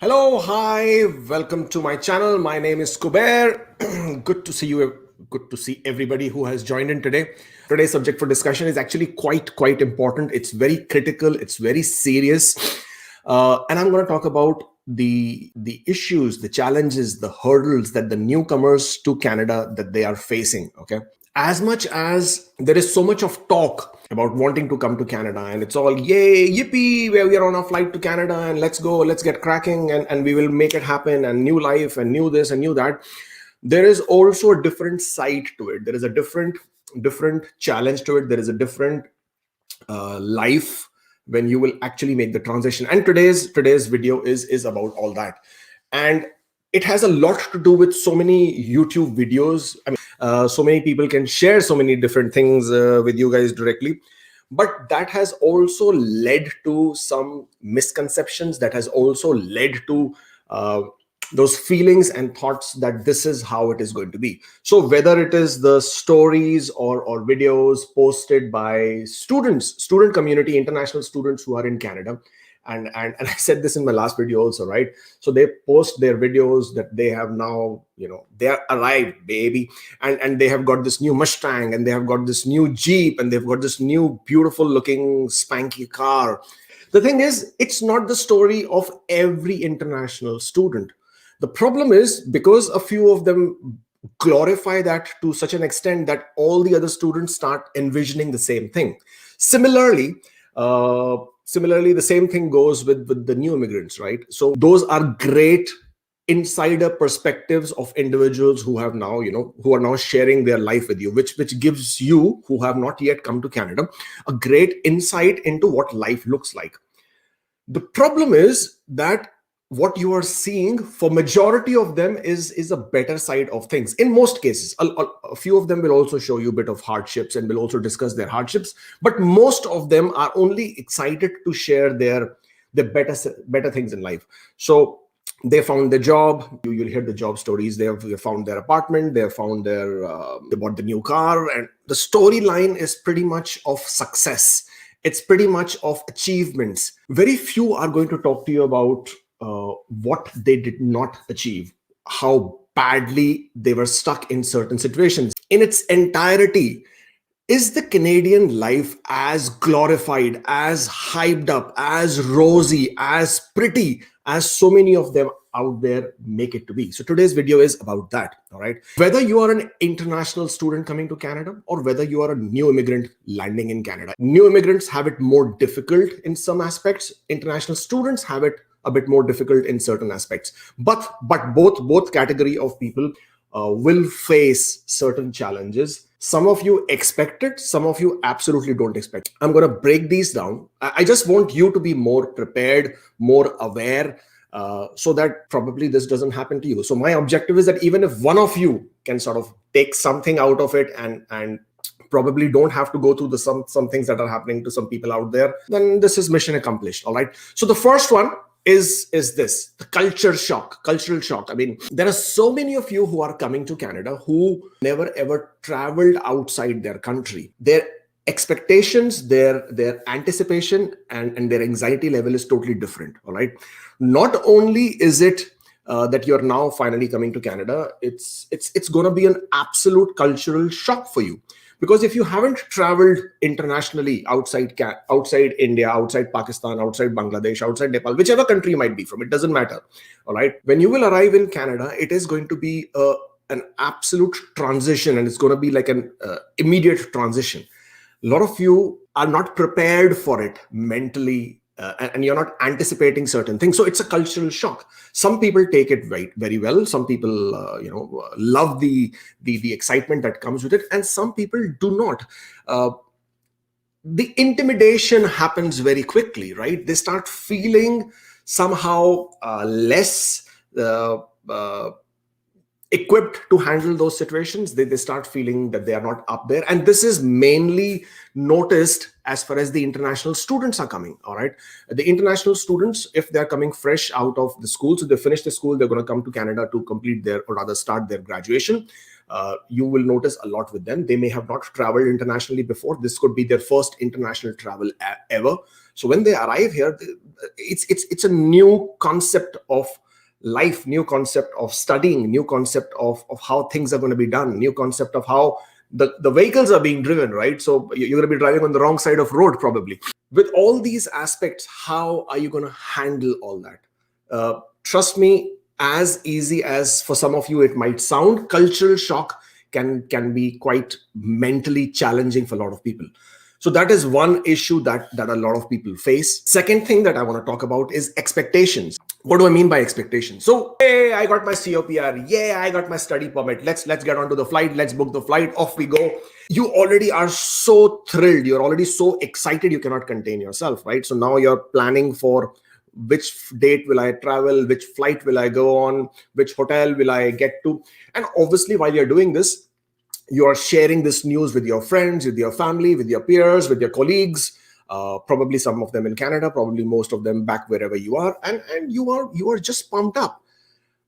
Hello, hi, welcome to my channel. My name is Kuber. Good to see you. Good to see everybody who has joined in today. Today's subject for discussion is actually quite important. It's very critical. It's very serious, and I'm going to talk about the issues, the challenges, the hurdles that the newcomers to Canada that they are facing. Okay, as much as there is so much of talk about wanting to come to Canada and it's all yay, yippee, where we are on a flight to Canada and let's go, let's get cracking and we will make it happen and new life and new this and new that. There is also a different side to it. There is a different challenge to it. There is a different life when you will actually make the transition. And today's video is about all that. And it has a lot to do with so many YouTube videos. I mean, so many people can share so many different things with you guys directly. But that has also led to some misconceptions. That has also led to those feelings and thoughts that this is how it is going to be. So whether it is the stories or videos posted by student community, international students who are in Canada, and I said this in my last video also, right? So they post their videos that they have now, they are arrived, baby, and they have got this new Mustang and they have got this new Jeep and they've got this new beautiful looking spanky car. The thing is, it's not the story of every international student. The problem is because a few of them glorify that to such an extent that all the other students start envisioning the same thing. Similarly, the same thing goes with the new immigrants, right? So those are great insider perspectives of individuals who have now, who are now sharing their life with you, which gives you, who have not yet come to Canada, a great insight into what life looks like. The problem is that what you are seeing for majority of them is a better side of things. In most cases, a few of them will also show you a bit of hardships and will also discuss their hardships, but most of them are only excited to share their better things in life. So they found their job. You'll hear the job stories. They found their apartment. They found they bought the new car, and the storyline is pretty much of success. It's pretty much of achievements. Very few are going to talk to you about what they did not achieve, how badly they were stuck in certain situations. In its entirety, is the Canadian life as glorified, as hyped up, as rosy, as pretty as so many of them out there make it to be? So today's video is about that, all right? Whether you are an international student coming to Canada or whether you are a new immigrant landing in Canada, new immigrants have it more difficult in some aspects. International students have it a bit more difficult in certain aspects. But both category of people will face certain challenges. Some of you expect it, some of you absolutely don't expect it. I'm going to break these down. I just want you to be more prepared, more aware, so that probably this doesn't happen to you. So my objective is that even if one of you can sort of take something out of it and probably don't have to go through some things that are happening to some people out there, then this is mission accomplished. All right. So the first one is this, the cultural shock. I mean, there are so many of you who are coming to Canada who never ever traveled outside their country. Their expectations, their anticipation and their anxiety level is totally different. All right. Not only is it that you're now finally coming to Canada, it's going to be an absolute cultural shock for you. Because if you haven't traveled internationally outside India, outside Pakistan, outside Bangladesh, outside Nepal, whichever country you might be from, it doesn't matter. All right. When you will arrive in Canada, it is going to be an absolute transition, and it's going to be like an immediate transition. A lot of you are not prepared for it mentally, and you're not anticipating certain things. So it's a cultural shock. Some people take it very, very well. Some people, love the excitement that comes with it, and some people do not. The intimidation happens very quickly, right? They start feeling somehow less equipped to handle those situations. They start feeling that they are not up there. And this is mainly noticed as far as the international students are coming. All right. The international students, if they're coming fresh out of the school, so they finish the school, they're going to come to Canada to complete their, or rather start their graduation. you will notice a lot with them. They may have not traveled internationally before. This could be their first international travel ever. So when they arrive here, it's a new concept of life, new concept of studying, new concept of how things are going to be done, new concept of how the vehicles are being driven, right? So you're going to be driving on the wrong side of road probably. With all these aspects, how are you going to handle all that? Trust me, as easy as for some of you it might sound, cultural shock can be quite mentally challenging for a lot of people. So that is one issue that a lot of people face. Second thing that I want to talk about is expectations. What do I mean by expectations? So, hey, I got my COPR. Yeah, I got my study permit. Let's get onto the flight. Let's book the flight. Off we go. You already are so thrilled. You're already so excited. You cannot contain yourself, right? So now you're planning for which date will I travel, which flight will I go on, which hotel will I get to. And obviously, while you're doing this, you are sharing this news with your friends, with your family, with your peers, with your colleagues, probably some of them in Canada, probably most of them back wherever you are, and you are just pumped up.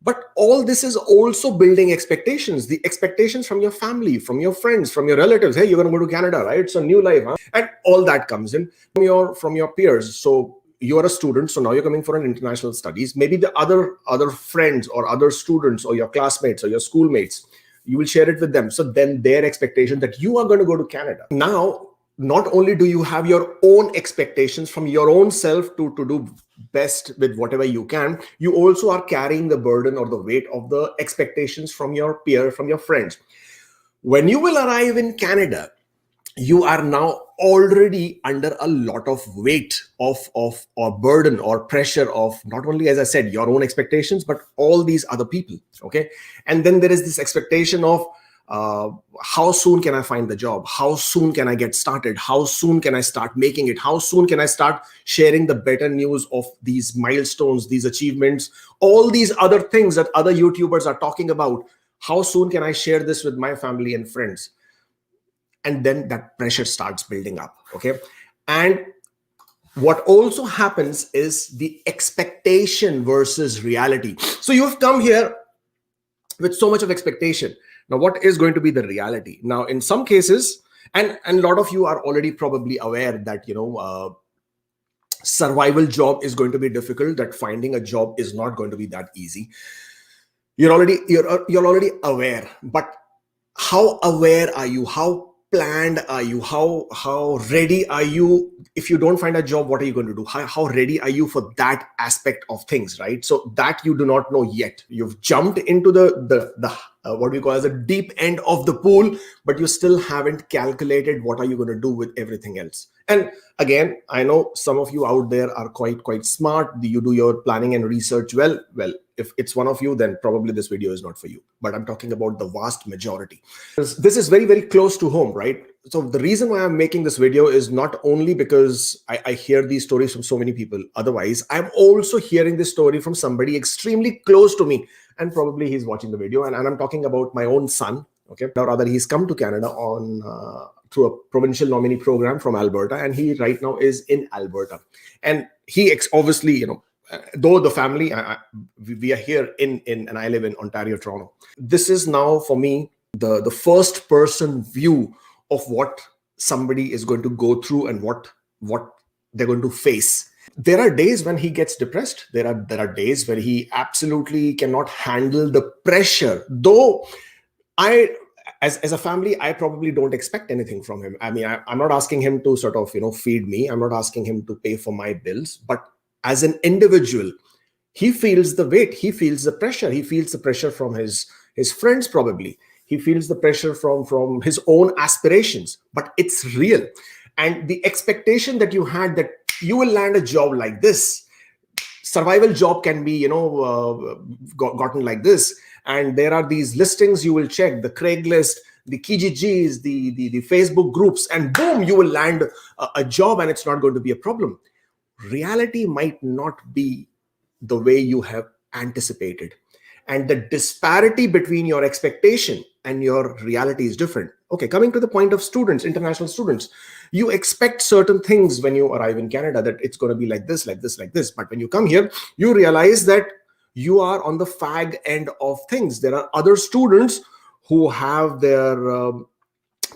But all this is also building expectations, the expectations from your family, from your friends, from your relatives. Hey, you're going to go to Canada, right? It's a new life, huh? And all that comes in from your peers. So you're a student, so now you're coming for an international studies. Maybe the other friends or other students or your classmates or your schoolmates, you will share it with them. So then their expectation that you are going to go to Canada. Now, not only do you have your own expectations from your own self to do best with whatever you can, you also are carrying the burden or the weight of the expectations from your peer, from your friends. When you will arrive in Canada, you are now already under a lot of weight of or burden or pressure of not only, as I said, your own expectations, but all these other people. Okay. And then there is this expectation of how soon can I find the job? How soon can I get started? How soon can I start making it? How soon can I start sharing the better news of these milestones, these achievements, all these other things that other YouTubers are talking about? How soon can I share this with my family and friends? And then that pressure starts building up. Okay. And what also happens is the expectation versus reality. So you've come here with so much of expectation. Now, what is going to be the reality? Now, in some cases, and a lot of you are already probably aware that, survival job is going to be difficult, that finding a job is not going to be that easy. You're already aware, but how aware are you? How planned are you? How ready are you? If you don't find a job, what are you going to do? How ready are you for that aspect of things, right? So that you do not know yet. You've jumped into the what we call as a deep end of the pool, but you still haven't calculated what are you going to do with everything else. And again, I know some of you out there are quite smart. You do your planning and research well. If it's one of you, then probably this video is not for you. But I'm talking about the vast majority. This is very, very close to home, right? So the reason why I'm making this video is not only because I hear these stories from so many people. Otherwise, I'm also hearing this story from somebody extremely close to me. And probably he's watching the video. And I'm talking about my own son. Okay. Or rather, he's come to Canada through a provincial nominee program from Alberta. And he right now is in Alberta. And he obviously, though the family, we are here and I live in Ontario, Toronto. This is now for me the first person view of what somebody is going to go through and what they're going to face. There are days when he gets depressed. There are days where he absolutely cannot handle the pressure. Though as a family, I probably don't expect anything from him. I mean, I'm not asking him to sort of feed me. I'm not asking him to pay for my bills, but as an individual, he feels the weight, he feels the pressure, he feels the pressure from his friends probably. He feels the pressure from his own aspirations, but it's real. And the expectation that you had that you will land a job like this, survival job can be, gotten like this. And there are these listings you will check, the Craigslist, the Kijijis, the Facebook groups, and boom, you will land a job and it's not going to be a problem. Reality might not be the way you have anticipated. And the disparity between your expectation and your reality is different. Okay, coming to the point of students, international students, you expect certain things when you arrive in Canada, that it's going to be like this, like this, like this. But when you come here, you realize that you are on the fag end of things. There are other students who have their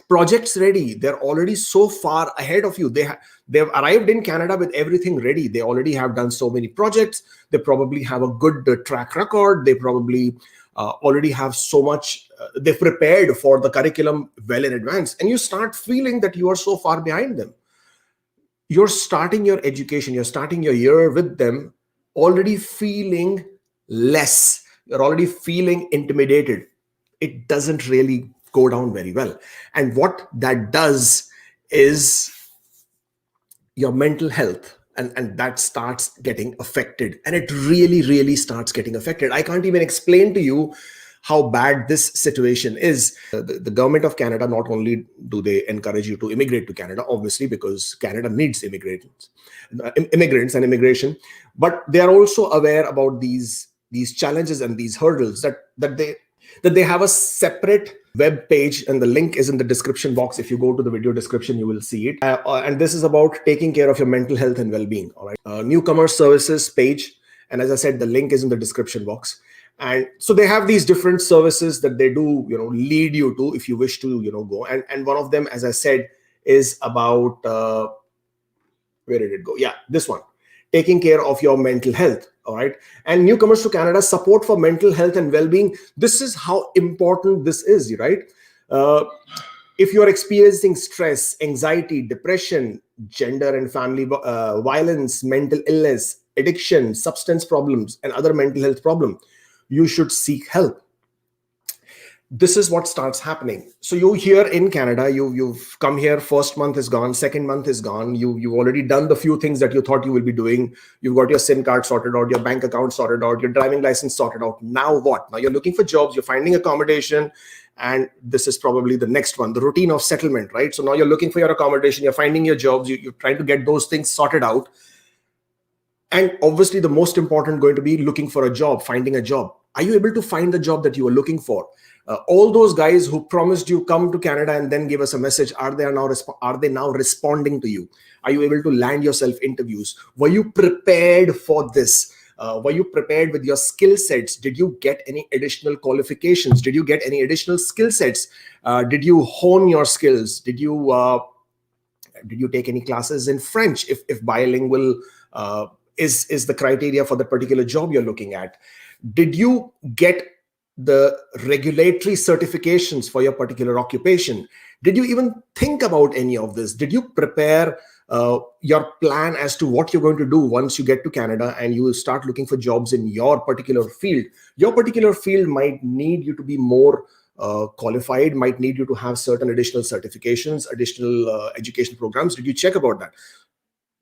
projects ready. They're already so far ahead of you. They've arrived in Canada with everything ready. They already have done so many projects. They probably have a good track record. They probably already have so much. They've prepared for the curriculum well in advance, and you start feeling that you are so far behind them. You're starting your education, you're starting your year with them already feeling less. You're already feeling intimidated. It doesn't really go down very well. And what that does is your mental health, and that starts getting affected. And it really, really starts getting affected. I can't even explain to you how bad this situation is. The government of Canada, not only do they encourage you to immigrate to Canada, obviously, because Canada needs immigrants and immigration, but they are also aware about these challenges and these hurdles, that they have a separate web page, and the link is in the description box. If you go to the video description, you will see it. And this is about taking care of your mental health and well-being. All right, Newcomers services page, and as I said, the link is in the description box. And so they have these different services that they do, lead you to if you wish to, go. And one of them, as I said, is about where did it go? Yeah, this one, taking care of your mental health. All right. And Newcomers to Canada, support for mental health and well-being. This is how important this is, right? If you're experiencing stress, anxiety, depression, gender and family violence, mental illness, addiction, substance problems, and other mental health problems, you should seek help. This is what starts happening. So you here in Canada, you've come here, first month is gone, second month is gone. You've already done the few things that you thought you will be doing. You've got your SIM card sorted out, your bank account sorted out, your driving license sorted out. Now what? Now you're looking for jobs, you're finding accommodation, and this is probably the next one, the routine of settlement, right? So now you're looking for your accommodation, you're finding your jobs, you're trying to get those things sorted out. And obviously the most important going to be looking for a job, finding a job. Are you able to find the job that you were looking for? All those guys who promised you come to Canada and then give us a message, are they now responding to you? Are you able to land yourself interviews? Were you prepared for this? Were you prepared with your skill sets? Did you get any additional qualifications? Did you get any additional skill sets? Did you hone your skills? Did you take any classes in French if bilingual is the criteria for the particular job you're looking at? Did you get the regulatory certifications for your particular occupation? Did you even think about any of this? Did you prepare your plan as to what you're going to do once you get to Canada and you start looking for jobs in your particular field? Your particular field might need you to be more qualified, might need you to have certain additional certifications, additional education programs. Did you check about that?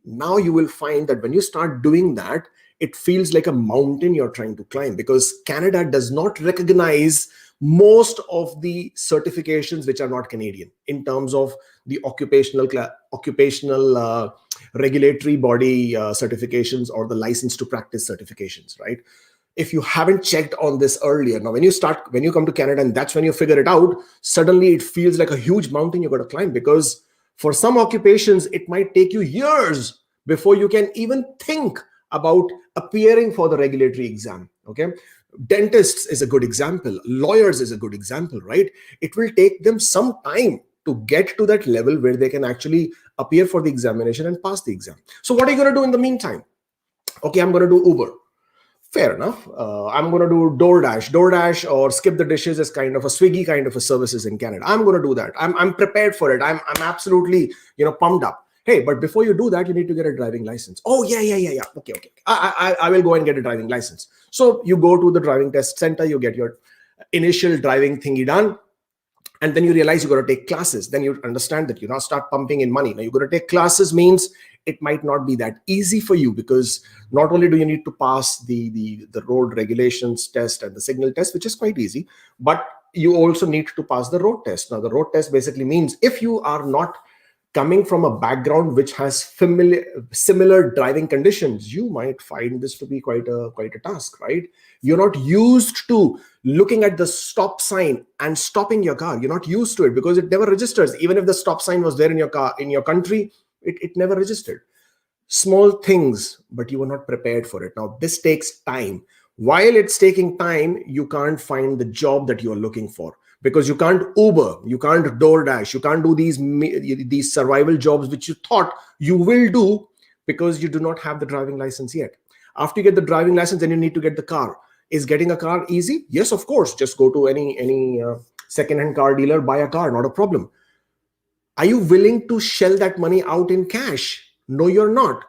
Now you will find that when you start doing that, it feels like a mountain you're trying to climb, because Canada does not recognize most of the certifications which are not Canadian in terms of the occupational regulatory body certifications or the license to practice certifications, right? If you haven't checked on this earlier, now when you come to Canada and that's when you figure it out, suddenly it feels like a huge mountain you got to climb, because for some occupations, it might take you years before you can even think about appearing for the regulatory exam. Okay. Dentists is a good example. Lawyers is a good example, right? It will take them some time to get to that level where they can actually appear for the examination and pass the exam. So what are you going to do in the meantime? Okay, I'm going to do Uber. Fair enough. I'm going to do DoorDash or skip the dishes is kind of a Swiggy kind of a services in Canada. I'm going to do that. I'm prepared for it. I'm absolutely, pumped up. Hey, but before you do that, you need to get a driving license. Oh, yeah. Okay. I will go and get a driving license. So you go to the driving test center, you get your initial driving thingy done. And then you realize you got to take classes. Then you understand that you now start pumping in money. Now you got to take classes means it might not be that easy for you, because not only do you need to pass the road regulations test and the signal test, which is quite easy, but you also need to pass the road test. Now the road test basically means if you are not coming from a background which has similar driving conditions, you might find this to be quite a task, right? You're not used to looking at the stop sign and stopping your car. You're not used to it because it never registers. Even if the stop sign was there in your car, in your country, it never registered. Small things, but you were not prepared for it. Now, this takes time. While it's taking time, you can't find the job that you're looking for. because you can't Uber, you can't DoorDash, you can't do these survival jobs which you thought you will do, because you do not have the driving license yet. After you get the driving license, then you need to get the car. Is getting a car easy? Yes, of course. Just go to any second-hand car dealer, buy a car, not a problem. Are you willing to shell that money out in cash? No, you're not.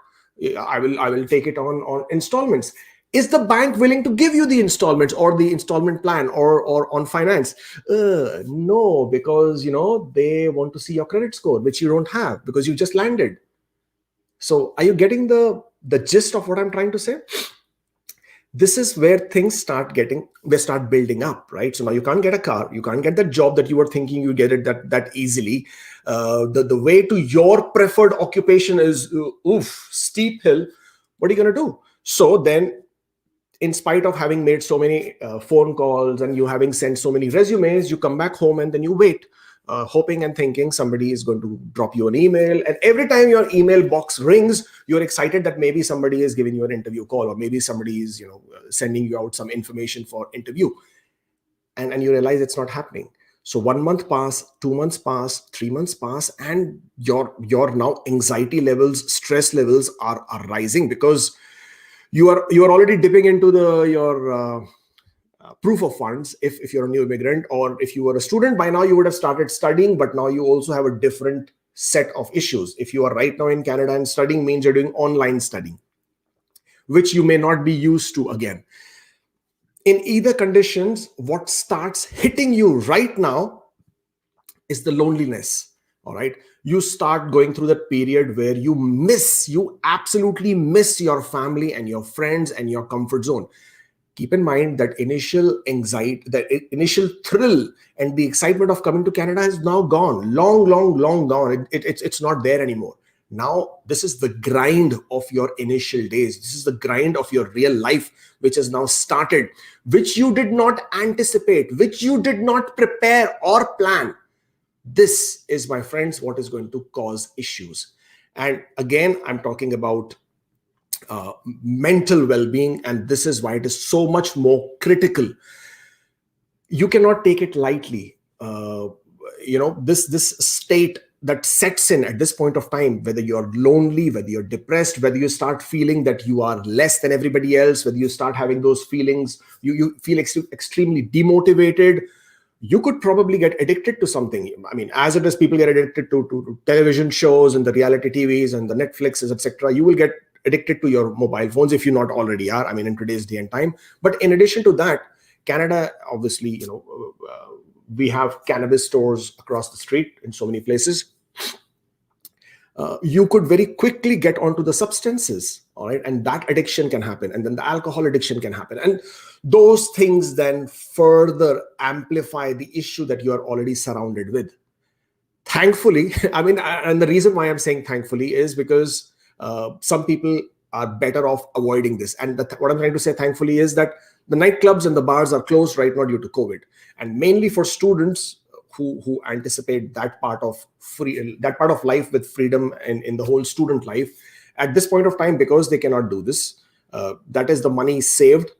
I will take it on installments. Is the bank willing to give you the installments or the installment plan or on finance? No, because they want to see your credit score, which you don't have because you just landed. So are you getting the gist of what I'm trying to say? This is where things start building up, right? So now you can't get a car, you can't get that job that you were thinking you get it that easily. The way to your preferred occupation is steep hill. What are you going to do? So then, in spite of having made so many phone calls and you having sent so many resumes, you come back home and then you wait, hoping and thinking somebody is going to drop you an email. And every time your email box rings, you're excited that maybe somebody is giving you an interview call, or maybe somebody is sending you out some information for interview, and you realize it's not happening. So 1 month pass, 2 months pass, 3 months pass, and your now anxiety levels, stress levels are rising, because you are already dipping into your proof of funds. If you're a new immigrant, or if you were a student, by now you would have started studying, but now you also have a different set of issues. If you are right now in Canada and studying, means you're doing online studying, which you may not be used to again. In either conditions, what starts hitting you right now is the loneliness. All right. You start going through that period where you absolutely miss your family and your friends and your comfort zone. Keep in mind that initial anxiety, that initial thrill and the excitement of coming to Canada is now gone, long gone. It's not there anymore. Now, this is the grind of your initial days. This is the grind of your real life, which has now started, which you did not anticipate, which you did not prepare or plan. This is, my friends, what is going to cause issues. And again, I'm talking about mental well-being, and this is why it is so much more critical. You cannot take it lightly. This state that sets in at this point of time, whether you're lonely, whether you're depressed, whether you start feeling that you are less than everybody else, whether you start having those feelings, you feel extremely demotivated. You could probably get addicted to something. I mean, as it is, people get addicted to television shows and the reality TVs and the Netflixes, etc. You will get addicted to your mobile phones if you not already are. I mean, in today's day and time. But in addition to that, Canada, obviously, we have cannabis stores across the street in so many places. You could very quickly get onto the substances, all right? And that addiction can happen. And then the alcohol addiction can happen. And those things then further amplify the issue that you are already surrounded with. Thankfully, and the reason why I'm saying thankfully is because some people are better off avoiding this. And what I'm trying to say, thankfully, is that the nightclubs and the bars are closed right now due to COVID. And mainly for students who anticipate that part of life with freedom and in the whole student life at this point of time, because they cannot do this. That is the money saved,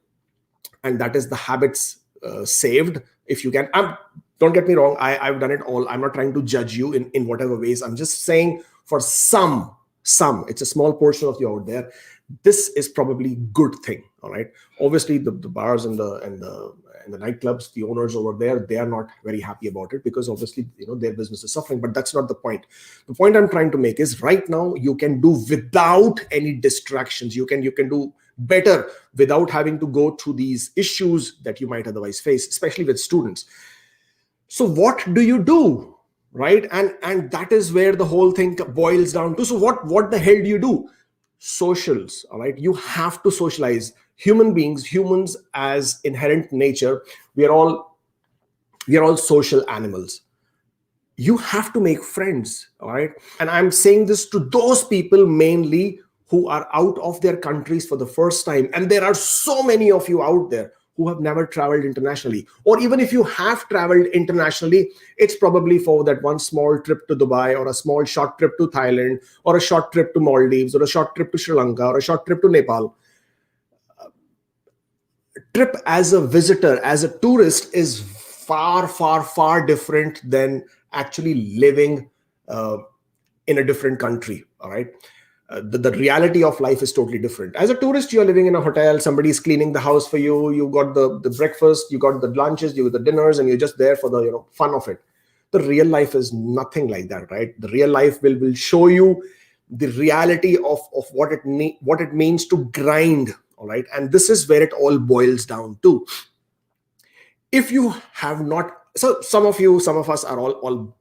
and that is the habits saved. If you can, don't get me wrong, I've done it all. I'm not trying to judge you in whatever ways. I'm just saying for some, it's a small portion of you out there, this is probably good thing. All right. Obviously, the bars and the nightclubs, the owners over there, they are not very happy about it, because obviously their business is suffering. But that's not the point. The point I'm trying to make is, right now you can do without any distractions. You can do better without having to go through these issues that you might otherwise face, especially with students. So what do you do? Right? And that is where the whole thing boils down to. So what the hell do you do? Socials. All right. You have to socialize. Humans as inherent nature, we are all social animals. You have to make friends. All right. And I'm saying this to those people mainly who are out of their countries for the first time. And there are so many of you out there who have never traveled internationally. Or even if you have traveled internationally, it's probably for that one small trip to Dubai, or a small short trip to Thailand, or a short trip to Maldives, or a short trip to Sri Lanka, or a short trip to Nepal. Trip as a visitor, as a tourist, is far different than actually living in a different country. All right. The reality of life is totally different. As a tourist, you're living in a hotel, somebody's cleaning the house for you, you got the breakfast, you got the lunches, you got the dinners, and you're just there for the fun of it. The real life is nothing like that, right? The real life will show you the reality of what it means to grind. All right. And this is where it all boils down to. If you have not, so some of us are all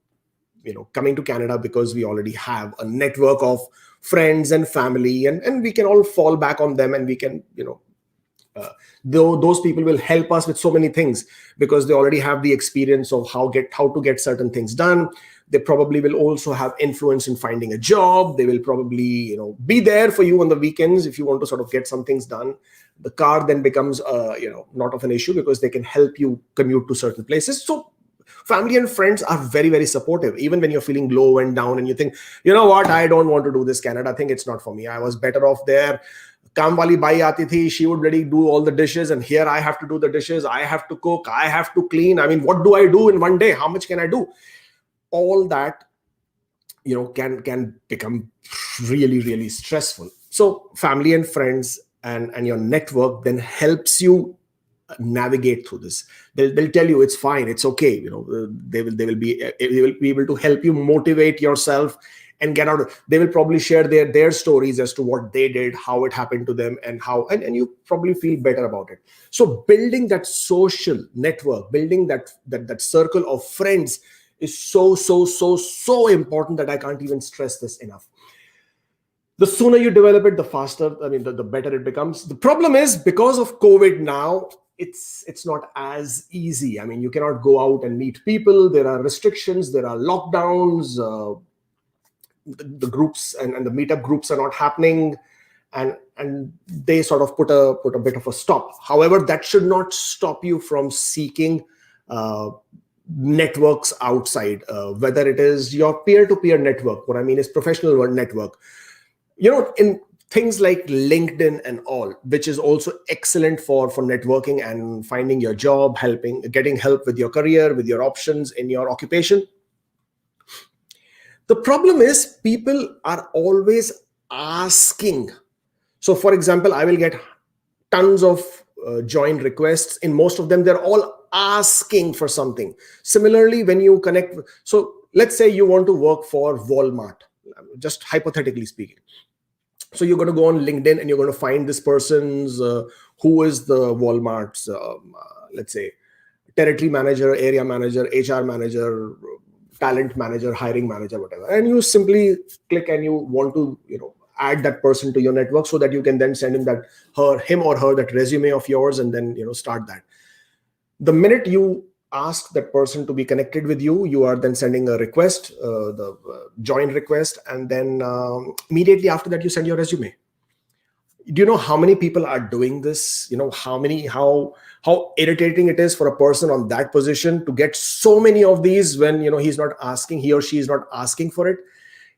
coming to Canada because we already have a network of friends and family, and we can all fall back on them, and we can those people will help us with so many things because they already have the experience of how to get certain things done. They probably will also have influence in finding a job. They will probably be there for you on the weekends if you want to sort of get some things done. The car then becomes not of an issue because they can help you commute to certain places. So family and friends are very, very supportive, even when you're feeling low and down and you think, you know what, I don't want to do this Canada. I think it's not for me. I was better off there. Kam wali bai aati thi, she would really do all the dishes, and here I have to do the dishes. I have to cook. I have to clean. I mean, what do I do in one day? How much can I do? All that, can become really, really stressful. So family and friends and your network then helps you navigate through this. They'll tell you it's fine, it's okay. They will be able to help you motivate yourself and get out of. They will probably share their stories as to what they did, how it happened to them, and how, and you probably feel better about it. So building that social network, building that circle of friends is so important that I can't even stress this enough. The sooner you develop it, the faster, the better it becomes. The problem is, because of COVID now, it's not as easy. I mean, you cannot go out and meet people. There are restrictions, there are lockdowns, the groups and the meetup groups are not happening, and they sort of put a bit of a stop. However, that should not stop you from seeking networks outside, whether it is your peer-to-peer network. What I mean is professional network. In things like LinkedIn and all, which is also excellent for networking and finding your job, getting help with your career, with your options in your occupation. The problem is people are always asking. So for example, I will get tons of join requests. In most of them, they're all asking for something. Similarly, when you connect, so let's say you want to work for Walmart, just hypothetically speaking. So you're going to go on LinkedIn and you're going to find this person's who is the Walmart's let's say territory manager, area manager, HR manager, talent manager, hiring manager, whatever, and you simply click and you want to add that person to your network so that you can then send him or her that resume of yours, and then start that. The minute you ask that person to be connected with you, you are then sending a request, the join request, and then immediately after that you send your resume. Do you know how many people are doing this? How irritating it is for a person on that position to get so many of these when he or she is not asking for it.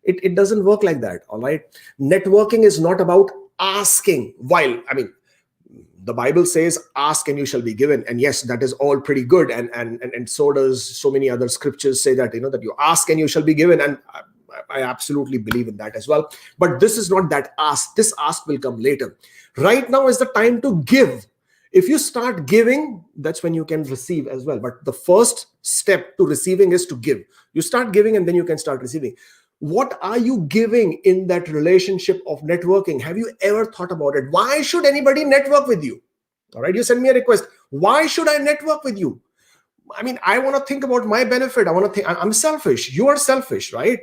It doesn't work like that. All right. Networking is not about asking. While the Bible says, ask and you shall be given. And yes, that is all pretty good. And so does so many other scriptures say that, that you ask and you shall be given. And I absolutely believe in that as well. But this is not that ask. This ask will come later. Right now is the time to give. If you start giving, that's when you can receive as well. But the first step to receiving is to give. You start giving and then you can start receiving. What are you giving in that relationship of networking? Have you ever thought about it? Why should anybody network with you? All right, you send me a request. Why should I network with you? I want to think about my benefit. I want to think, I'm selfish. You are selfish, right?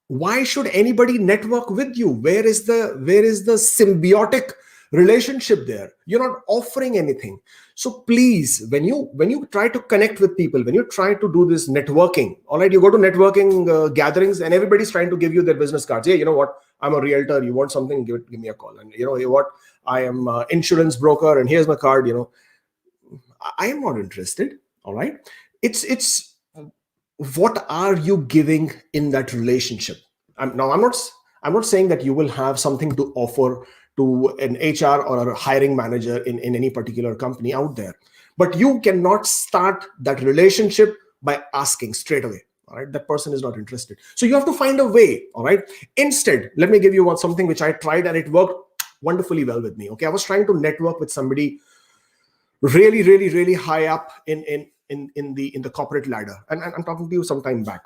Why should anybody network with you? Where is the symbiotic relationship there? You're not offering anything. So please, when you try to connect with people, when you try to do this networking, all right, you go to networking gatherings and everybody's trying to give you their business cards. Hey, you know what? I'm a realtor. You want something? Give me a call. And you know what? I am an insurance broker, and here's my card. I am not interested. All right. It's what are you giving in that relationship? I'm not saying that you will have something to offer to an HR or a hiring manager in any particular company out there. But you cannot start that relationship by asking straight away. All right, that person is not interested. So you have to find a way. All right. Instead, let me give you something which I tried and it worked wonderfully well with me. Okay, I was trying to network with somebody really high up in the corporate ladder, and I'm talking to you some time back.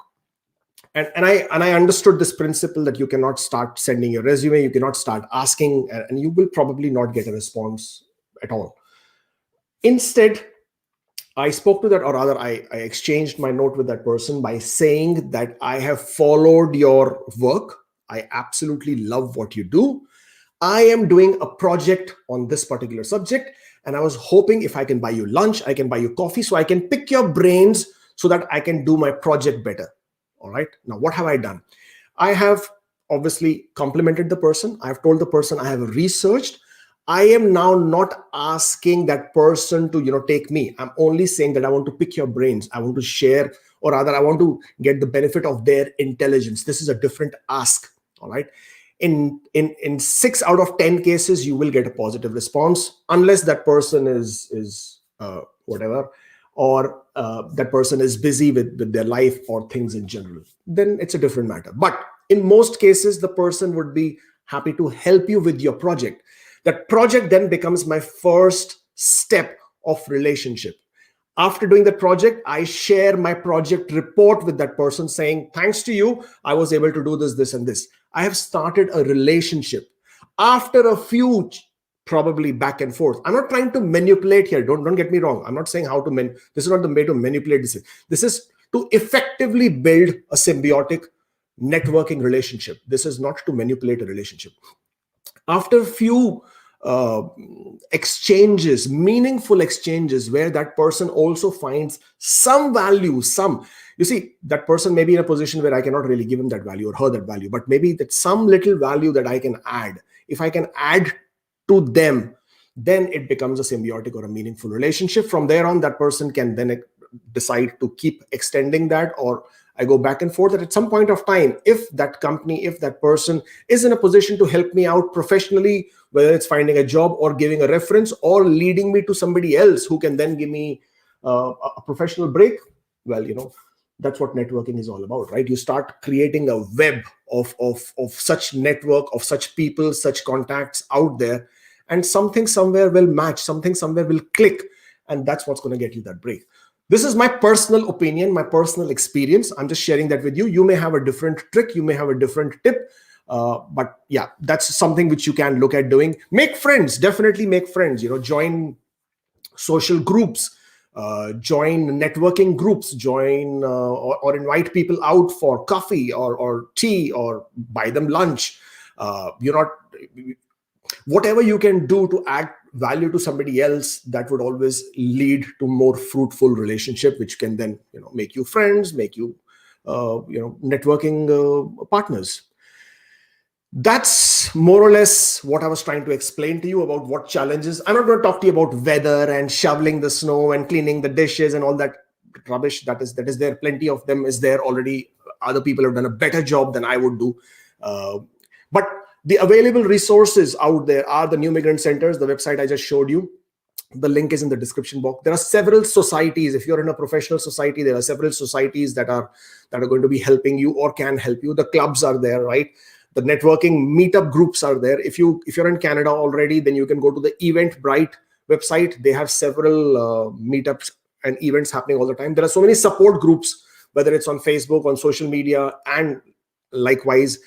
And I understood this principle that you cannot start sending your resume, you cannot start asking, and you will probably not get a response at all. Instead, I spoke to that, or rather, I exchanged my note with that person by saying that I have followed your work. I absolutely love what you do. I am doing a project on this particular subject, and I was hoping if I can buy you lunch, I can buy you coffee, so I can pick your brains so that I can do my project better. All right. Now, what have I done? I have obviously complimented the person. I have told the person I have researched. I am now not asking that person to, take me. I'm only saying that I want to pick your brains. I want to share, or rather, I want to get the benefit of their intelligence. This is a different ask. All right. In 6 out of 10 cases, you will get a positive response, unless that person is whatever, or that person is busy with their life or things in general. Then it's a different matter. But in most cases, the person would be happy to help you with your project. That project then becomes my first step of relationship. After doing the project, I share my project report with that person saying, thanks to you, I was able to do this, and this. I have started a relationship. After a few probably back and forth. I'm not trying to manipulate here. Don't get me wrong. I'm not saying how to this is not the way to manipulate this. This is to effectively build a symbiotic networking relationship. This is not to manipulate a relationship. After a few exchanges, meaningful exchanges, where that person also finds some value, you see, that person may be in a position where I cannot really give him that value or her that value, but maybe that some little value that I can add. If I can add to them, then it becomes a symbiotic or a meaningful relationship. From there on, that person can then decide to keep extending that, or I go back and forth. And at some point of time, if that company, if that person is in a position to help me out professionally, whether it's finding a job or giving a reference or leading me to somebody else who can then give me a professional break, well, that's what networking is all about, right? You start creating a web of such network, of such people, such contacts out there, and something somewhere will match, something somewhere will click, and that's what's going to get you that break. This is my personal opinion, my personal experience. I'm just sharing that with you. You may have a different trick, you may have a different tip, but yeah, that's something which you can look at doing. Make friends, definitely make friends. Join social groups, join networking groups, join or invite people out for coffee or tea, or buy them lunch. Whatever you can do to add value to somebody else, that would always lead to more fruitful relationship, which can then make you friends, make you networking partners. That's more or less what I was trying to explain to you about what challenges. I'm not going to talk to you about weather and shoveling the snow and cleaning the dishes and all that rubbish. That is there. Plenty of them is there already. Other people have done a better job than I would do. But the available resources out there are the New Migrant Centers, the website I just showed you. The link is in the description box. There are several societies. If you're in a professional society, there are several societies that are going to be helping you or can help you. The clubs are there, right? The networking meetup groups are there. If you're in Canada already, then you can go to the Eventbrite website. They have several meetups and events happening all the time. There are so many support groups, whether it's on Facebook, on social media, and likewise,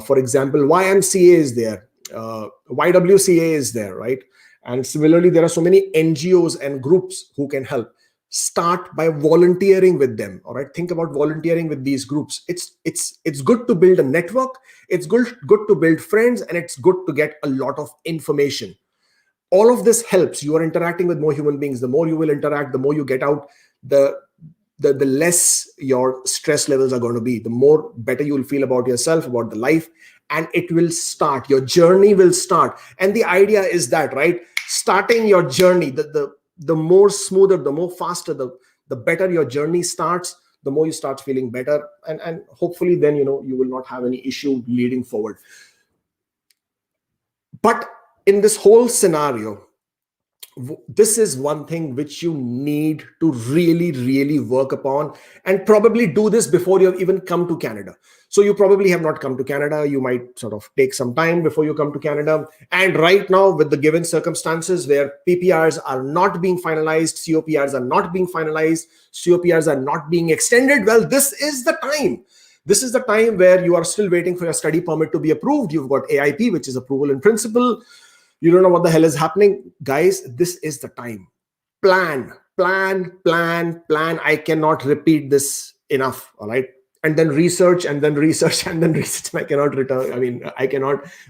for example, YMCA is there, YWCA is there, right? And similarly, there are so many NGOs and groups who can help. Start by volunteering with them. All right. Think about volunteering with these groups. It's good to build a network. It's good to build friends, and it's good to get a lot of information. All of this helps. You are interacting with more human beings. The more you will interact, the more you get out, the less your stress levels are going to be, the more better you will feel about yourself, about the life, and it will start. Your journey will start. And the idea is that, right? Starting your journey, the more smoother, the more faster, the better your journey starts, the more you start feeling better. And hopefully then, you will not have any issue leading forward. But in this whole scenario, this is one thing which you need to really work upon, and probably do this before you even come to Canada. So you probably have not come to Canada. You might sort of take some time before you come to Canada. And right now, with the given circumstances where PPRs are not being finalized, COPRs are not being finalized, COPRs are not being extended, well, this is the time. This is the time where you are still waiting for your study permit to be approved. You've got AIP, which is approval in principle. You don't know what the hell is happening. Guys, this is the time. Plan. I cannot repeat this enough, all right? And then research, and then research, and then research. I cannot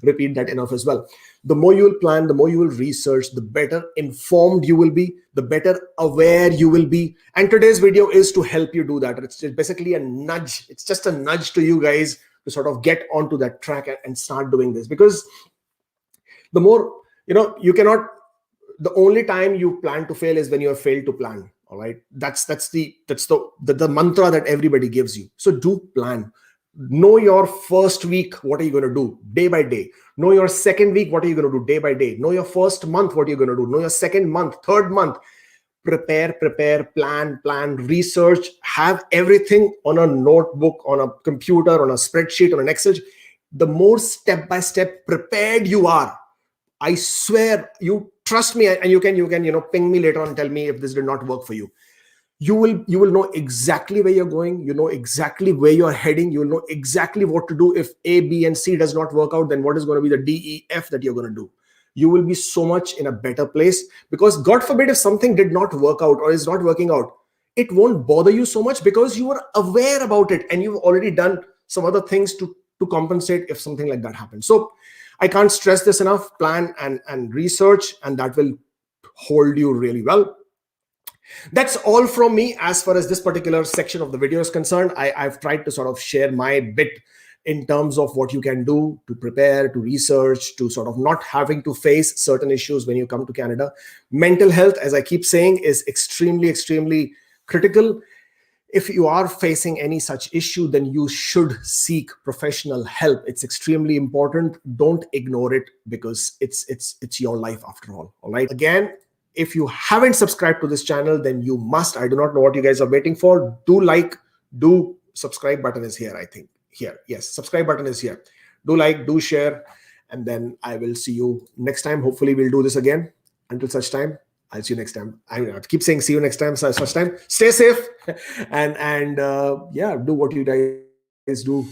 repeat that enough as well. The more you will plan, the more you will research, the better informed you will be, the better aware you will be. And today's video is to help you do that. It's basically a nudge. It's just a nudge to you guys to sort of get onto that track and start doing this. Because the more, you cannot, the only time you plan to fail is when you have failed to plan. All right. That's the mantra that everybody gives you. So do plan. Know your first week. What are you going to do day by day? Know your second week. What are you going to do day by day? Know your first month. What are you going to do? Know your second month, third month. Prepare, plan, research, have everything on a notebook, on a computer, on a spreadsheet, on an Excel. The more step-by-step prepared you are, I swear, you trust me, and you can ping me later on and tell me if this did not work for you. You will know exactly where you're going. You know exactly where you're heading. You will know exactly what to do. If A, B, and C does not work out, then what is going to be the D, E, F that you're going to do? You will be so much in a better place, because God forbid if something did not work out or is not working out, it won't bother you so much because you are aware about it and you've already done some other things to compensate if something like that happens. So I can't stress this enough. Plan and research, and that will hold you really well. That's all from me as far as this particular section of the video is concerned. I've tried to sort of share my bit in terms of what you can do to prepare, to research, to sort of not having to face certain issues when you come to Canada. Mental health, as I keep saying, is extremely critical. If you are facing any such issue, then you should seek professional help. It's extremely important. Don't ignore it, because it's your life after all. All right. Again, if you haven't subscribed to this channel, then you must. I do not know what you guys are waiting for. Do subscribe button is here, I think. Here. Yes, subscribe button is here. Do like, do share, and then I will see you next time. Hopefully we'll do this again. Until such time, I'll see you next time. I keep saying see you next time. So such time, stay safe, and yeah, do what you guys do.